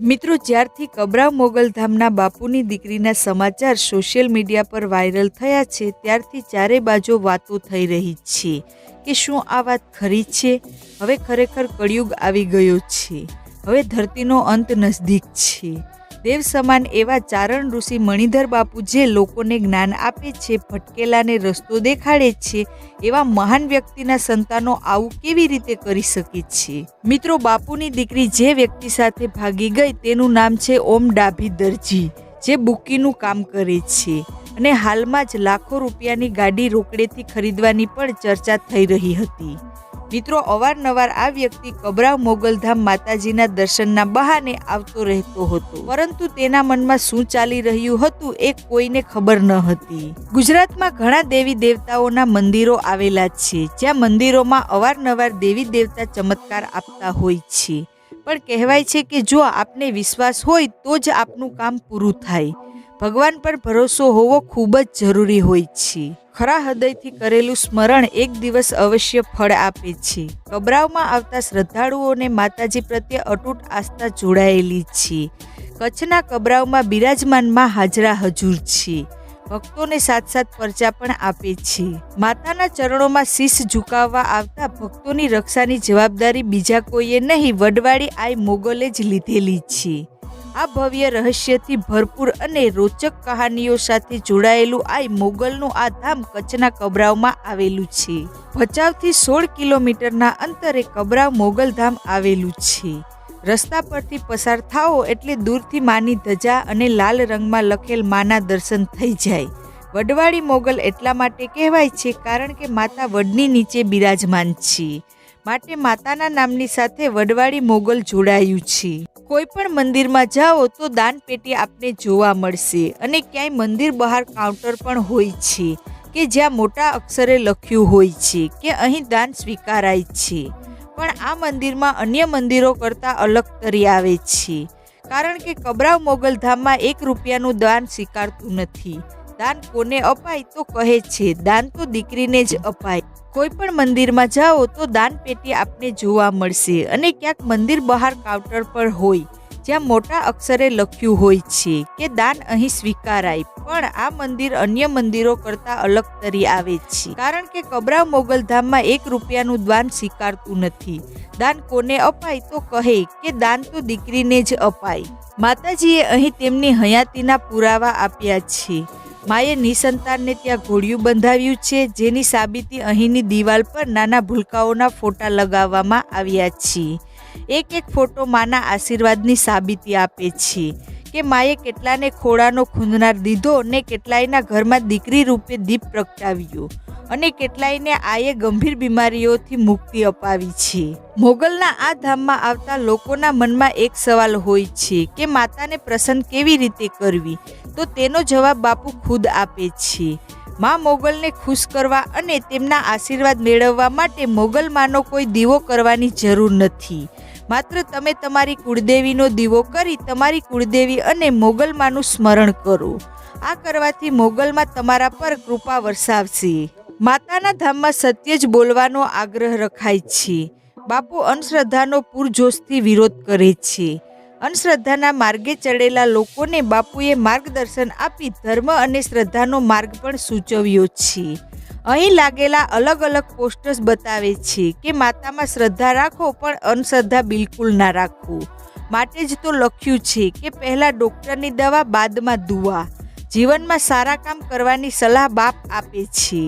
મિત્રો, જ્યારથી કબરાવ મોગલધામના બાપુની દીકરીના સમાચાર સોશિયલ મીડિયા પર વાયરલ થયા છે ત્યારથી ચારે બાજુ વાતો થઈ રહી છે કે શું આ વાત ખરી છે? હવે ખરેખર કળિયુગ આવી ગયો છે. હવે ધરતીનો અંત નજદીક છે. દેવ સમાન એવા ચારણ ઋષિ મણિધર બાપુ જે લોકોને જ્ઞાન આપે છે, ભટકેલાને રસ્તો દેખાડે છે, એવા મહાન વ્યક્તિના સંતાનો આવું કેવી રીતે કરી શકે છે? મિત્રો, બાપુની દીકરી જે વ્યક્તિ સાથે ભાગી ગઈ તેનું નામ છે ઓમ ડાભી દરજી, જે બુકીનું કામ કરે છે અને હાલમાં જ લાખો રૂપિયાની ગાડી રોકડેથી ખરીદવાની પણ ચર્ચા થઈ રહી હતી. મિત્રો, અવારનવાર આ વ્યક્તિ કબરાવ મોગલધામ માતાજીના દર્શનના બહાને આવતો રહેતો હતો, પરંતુ તેના મનમાં શું ચાલી રહ્યું હતું એ કોઈને ખબર ન હતી. ગુજરાતમાં ઘણા દેવી દેવતાઓના મંદિરો આવેલા છે, જ્યાં મંદિરોમાં અવારનવાર દેવી દેવતા ચમત્કાર આપતા હોય છે. પણ કહેવાય છે કે જો આપને વિશ્વાસ હોય તો જ આપનું કામ પૂરું થાય. ભગવાન પર ભરોસો હોવો ખૂબ જ જરૂરી હોય છે. ખરા હૃદયથી કરેલું સ્મરણ એક દિવસ અવશ્ય ફળ આપે છે. કબરાવમાં આવતા શ્રદ્ધાળુઓને માતાજી પ્રત્યે અતૂટ આસ્થા જોડાયેલી છે. કચ્છના કબરાવમાં બિરાજમાન માં હાજરા હજુર છે. ભક્તોને સાથ પરચા પણ આપે છે. માતાના ચરણોમાં શીશ ઝુકાવવા આવતા ભક્તોની રક્ષાની જવાબદારી બીજા કોઈએ નહીં, વડવાળી આઈ મોગલે જ લીધેલી છે. આ ભવ્ય રહસ્યથી ભરપૂર અને રોચક કહાનીઓ સાથે જોડાયેલું આઈ મોગલનું આ ધામ કચ્છના કબરાવમાં આવેલું છે. ભચાઉથી 16 કિલોમીટરના અંતરે કબરાવ મોગલધામ આવેલું છે. રસ્તા પરથી પસાર થાઓ એટલે દૂરથી માની ધજા અને લાલ રંગમાં લખેલ માના દર્શન થઈ જાય. વડવાળી મોગલ એટલા માટે કહેવાય છે કારણ કે માતા વડની નીચે બિરાજમાન છે, માટે માતાના નામની સાથે વડવાળી મોગલ જોડાયું છે. કોઈ પણ મંદિરમાં જાઓ તો દાન પેટી આપને જોવા મળશે અને ક્યાંય મંદિર બહાર કાઉન્ટર પણ હોય છે કે જ્યાં મોટા અક્ષરે લખ્યું હોય છે કે અહીં દાન સ્વીકારાય છે. પણ આ મંદિરમાં અન્ય મંદિરો કરતાં અલગ તરી આવે છે, કારણ કે કબરાવ મોગલધામમાં 1 રૂપિયાનું દાન સ્વીકારતું નથી. દાન કોને અપાય તો કહે છે દાન તો દીકરીને જ અપાય. કોઈ પણ મંદિરમાં જાઓ તો દાન પેટી આપને જોવા મળશે અને ક્યાંક મંદિર બહાર કાઉન્ટર પર હોય જ્યાં મોટા અક્ષરે લખ્યું હોય છે કે દાન અહીં સ્વીકારાય. પણ આ મંદિર અન્ય મંદિરો કરતાં અલગ તરી આવે છે, કારણ કે કબરાવ મોગલધામમાં 1 રૂપિયાનું દાન સ્વીકારતું નથી. દાન કોને અપાય તો કહે કે દાન તો દીકરીને જ અપાય. માતાજીએ અહીં તેમની હયાતીના પુરાવા આપ્યા છે. માએ નિસંતાનને ત્યાં ઘોડિયું બંધાવ્યું છે, જેની સાબિતી અહીંની દિવાલ પર નાના ભૂલકાઓના ફોટા લગાવવામાં આવ્યા છે. એક ફોટો માના આશીર્વાદની સાબિતી આપે છે કે માએ કેટલાને ખોળાનો ખૂંદનાર દીધો ને કેટલાયના ઘરમાં દીકરી રૂપે દીપ પ્રગટાવ્યો અને કેટલાયને આએ ગંભીર બીમારીઓથી મુક્તિ અપાવી છે. મોગલના આ ધામમાં આવતા લોકોના મનમાં એક સવાલ હોય છે કે માતાને પ્રસન્ન કેવી રીતે કરવી, તો તેનો જવાબ બાપુ ખુદ આપે છે. માં મોગલને ખુશ કરવા અને તેમના આશીર્વાદ મેળવવા માટે મોગલમાંનો કોઈ દીવો કરવાની જરૂર નથી. માત્ર તમે તમારી કુળદેવીનો દીવો કરી તમારી કુળદેવી અને મોગલમાંનું સ્મરણ કરો. આ કરવાથી મોગલમાં તમારા પર કૃપા વરસાવશે. માતાના ધામમાં સત્ય જ બોલવાનો આગ્રહ રખાય છે. બાપુ અંધશ્રદ્ધાનો પૂરજોશથી વિરોધ કરે છે. અંધશ્રદ્ધાના માર્ગે ચડેલા લોકોને બાપુએ માર્ગદર્શન આપી ધર્મ અને શ્રદ્ધાનો માર્ગ પણ સૂચવ્યો છે. અહીં લાગેલા અલગ અલગ પોસ્ટર્સ બતાવે છે કે માતામાં શ્રદ્ધા રાખો પણ અંધશ્રદ્ધા બિલકુલ ના રાખો. માટે જ તો લખ્યું છે કે પહેલા ડોક્ટરની દવા, બાદમાં દુઆ. જીવનમાં સારા કામ કરવાની સલાહ બાપ આપે છે.